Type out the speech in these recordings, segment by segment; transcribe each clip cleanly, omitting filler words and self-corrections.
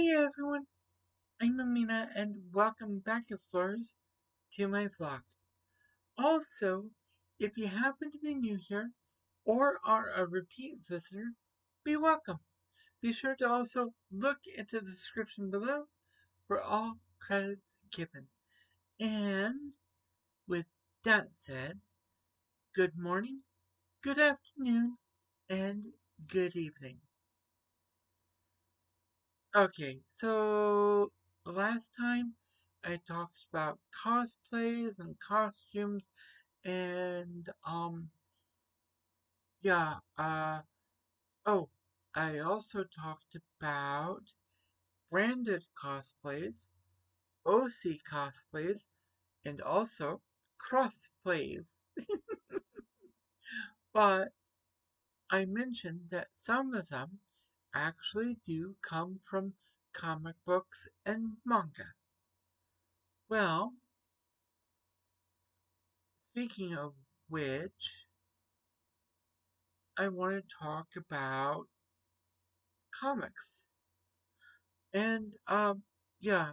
Hi everyone, I'm Amena and welcome back explorers to my vlog. Also, if you happen to be new here or are a repeat visitor, be welcome. Be sure to also look into the description below for all credits given. And with that said, good morning, good afternoon, and good evening. Okay, so last time I talked about cosplays and costumes and yeah, oh, I also talked about branded cosplays, OC cosplays, and also crossplays. But I mentioned that some of them actually do come from comic books and manga. Well, speaking of which, I want to talk about comics. And yeah,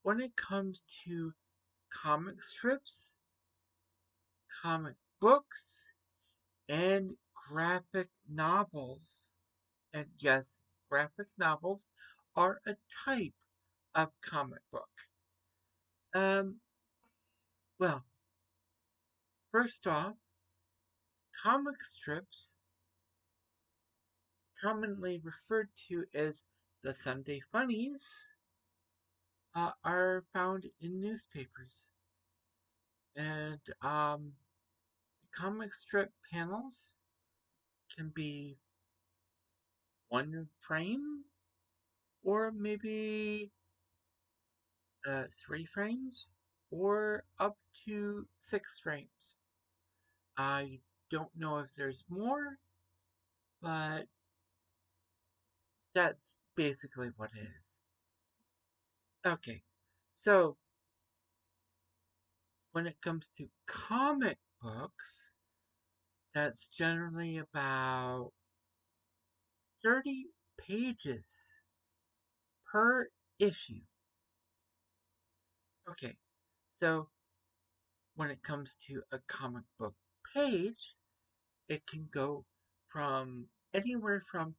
when it comes to comic strips, comic books, and graphic novels, and yes, graphic novels are a type of comic book. Um, well, first off, comic strips, commonly referred to as the Sunday Funnies, are found in newspapers. And the comic strip panels can be one frame or maybe 3 frames or up to 6 frames. I don't know if there's more, but that's basically what it is. Okay, so when it comes to comic books, that's generally about 30 pages per issue. Okay, so when it comes to a comic book page, it can go from anywhere from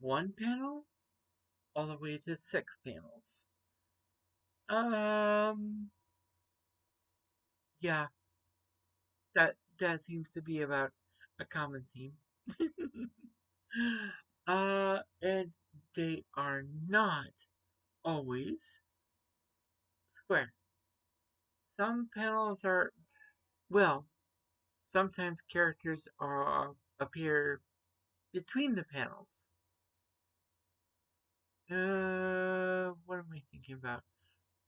1 panel all the way to 6 panels. Um, yeah, that seems to be about a common theme. And they are not always square. Some panels are, well, sometimes characters appear between the panels. What am I thinking about?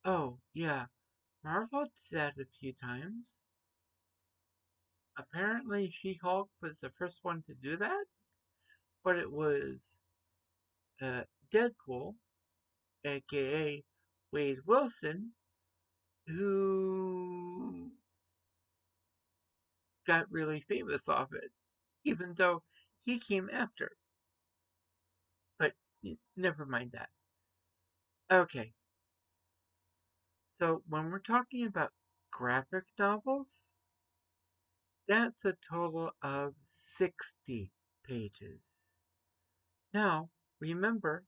Oh, yeah, Marvel did that a few times. Apparently, She-Hulk was the first one to do that, but it was uh, Deadpool, aka Wade Wilson, who got really famous off it, even though he came after. But never mind that. Okay, so when we're talking about graphic novels, that's a total of 60 pages. Now, remember,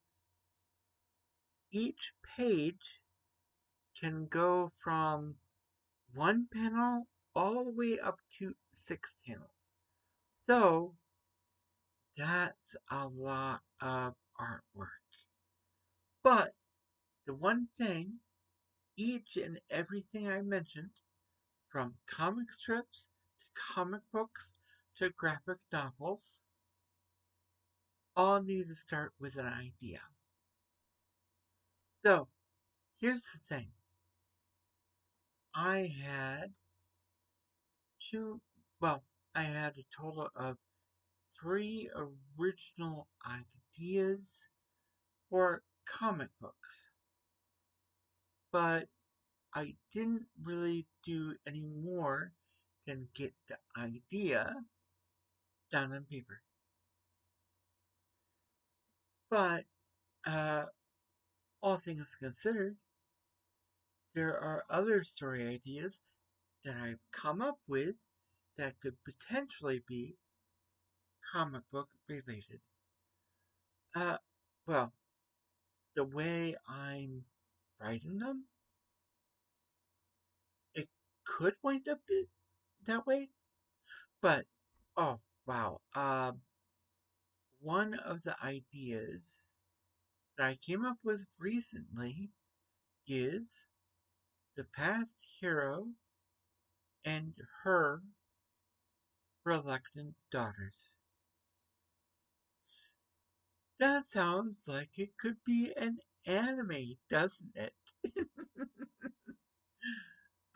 each page can go from 1 panel all the way up to 6 panels. So, that's a lot of artwork. But the one thing, each and everything I mentioned, from comic strips to comic books to graphic novels, all need to start with an idea. So, here's the thing. I had two, well, I had a total of 3 original ideas for comic books, but I didn't really do any more than get the idea down on paper. But all things considered, there are other story ideas that I've come up with that could potentially be comic book related. Uh, well, the way I'm writing them, it could wind up that way, but oh wow, one of the ideas that I came up with recently is the past hero and her reluctant daughters. That sounds like it could be an anime, doesn't it?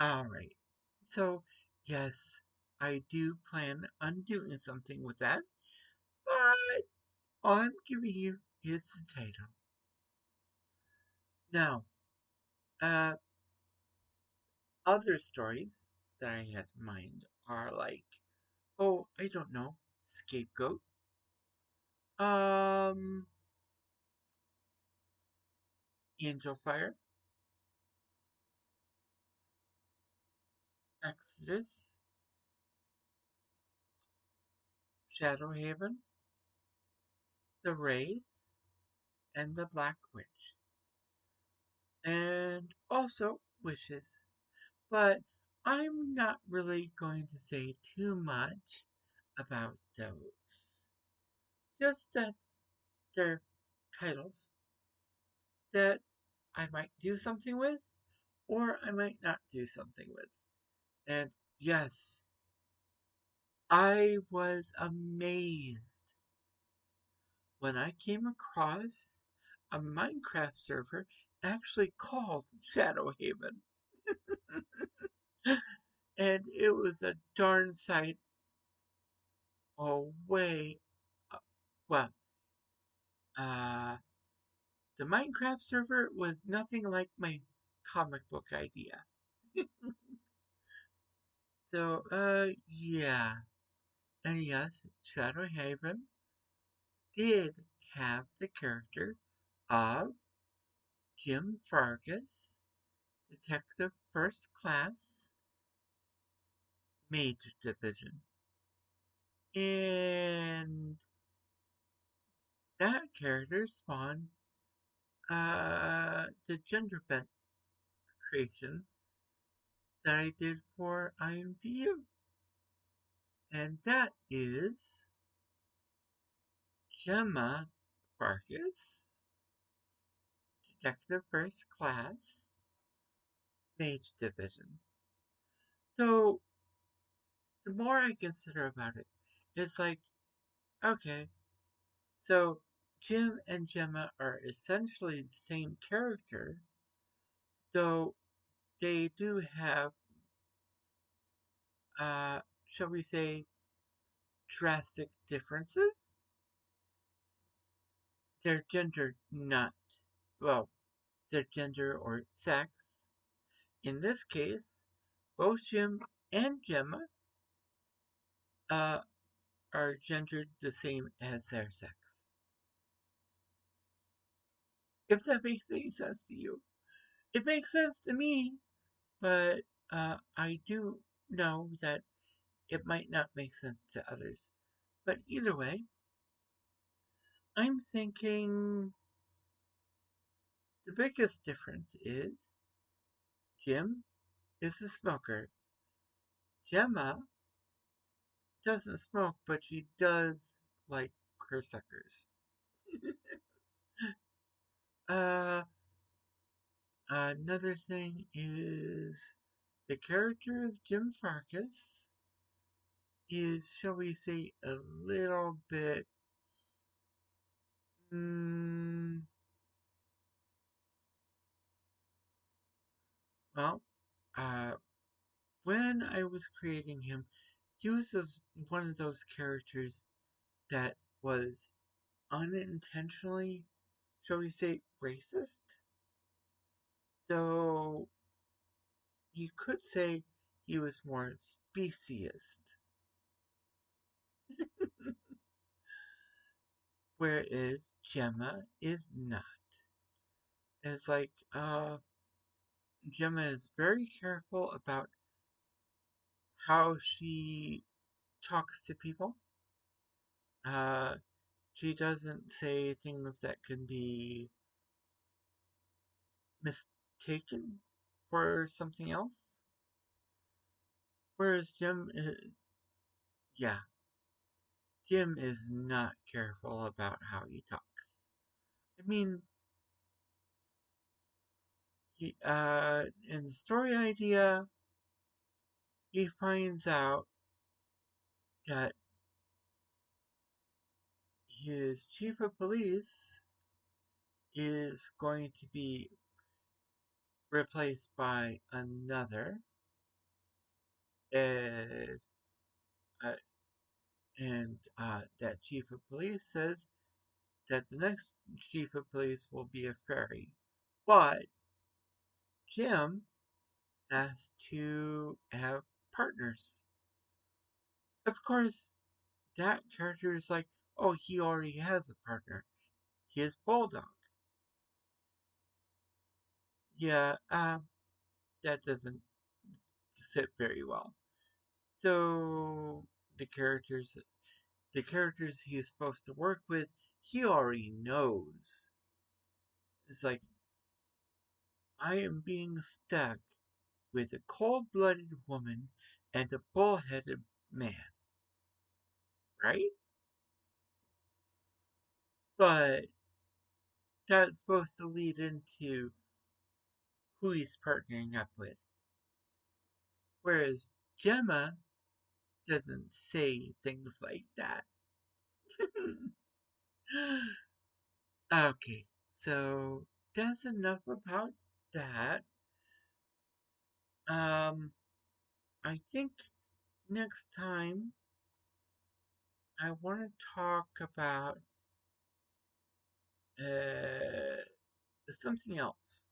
Alright, so yes, I do plan on doing something with that, but all I'm giving you is the title. Now, uh, other stories that I had in mind are like, oh, I don't know, Scapegoat, um, Angelfire, Exodus, Shadowhaven, The Wraith, and the Black Witch, and also Wishes. But I'm not really going to say too much about those. Just that they're titles that I might do something with, or I might not do something with. And yes, I was amazed when I came across a Minecraft server actually called Shadowhaven. And it was a darn sight away. uh, Well, uh, the Minecraft server was nothing like my comic book idea. So, yeah. And yes, Shadowhaven did have the character of Jim Fargus, Detective First Class, Mage Division. And that character spawned the gender bent creation that I did for IMVU. And that is Gemma Farkas, Detective First Class, Mage Division. So the more I consider about it, it's like, okay, so Jim and Gemma are essentially the same character, though they do have, shall we say, drastic differences. Their gender not, well, their gender or sex. In this case, both Jim and Gemma uh, are gendered the same as their sex. If that makes any sense to you. It makes sense to me, but I do know that it might not make sense to others. But either way, I'm thinking the biggest difference is Jim is a smoker. Gemma doesn't smoke, but she does like her suckers. uh, Another thing is the character of Jim Farkas is, shall we say, a little bit. Mm, well, uh, when I was creating him, he was one of those characters that was unintentionally, shall we say, racist. So you could say he was more speciesist, whereas Gemma is not. It's like Gemma is very careful about how she talks to people. Uh, she doesn't say things that can be mistaken for something else. Whereas yeah, Jim is not careful about how he talks. I mean, in the story idea, he finds out that his chief of police is going to be replaced by another, and, uh, that chief of police says that the next chief of police will be a fairy. But Jim has to have partners. Of course, that character is like, oh, he already has a partner. He is Bulldog. Yeah, that doesn't sit very well. So the characters he is supposed to work with, he already knows. It's like, I am being stuck with a cold-blooded woman and a bull-headed man, right? But that's supposed to lead into who he's partnering up with. Whereas Gemma doesn't say things like that. Okay, so that's enough about that. Um, I think next time I want to talk about uh, something else.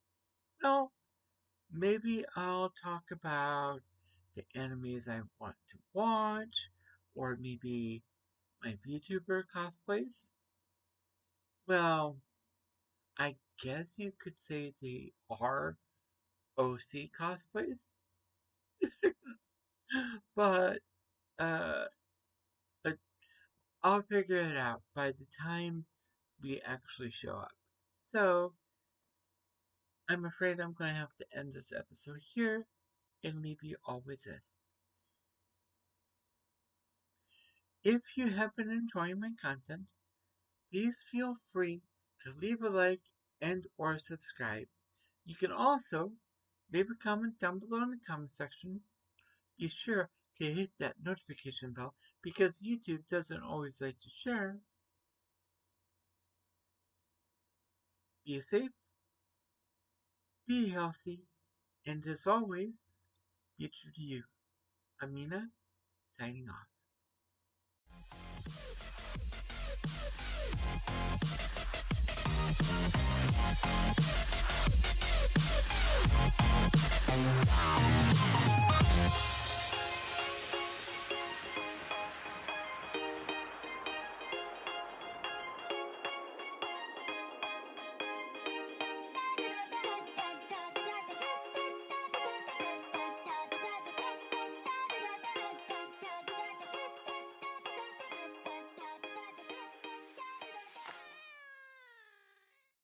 Well, maybe I'll talk about the animes I want to watch, or maybe my VTuber cosplays. Well, I guess you could say they are OC cosplays, but uh, uh, I'll figure it out by the time we actually show up. So, I'm afraid I'm going to have to end this episode here and leave you all with this. If you have been enjoying my content, please feel free to leave a like and or subscribe. You can also leave a comment down below in the comment section. Be sure to hit that notification bell because YouTube doesn't always like to share. Be safe, be healthy, and as always, be true to you. Amena, signing off.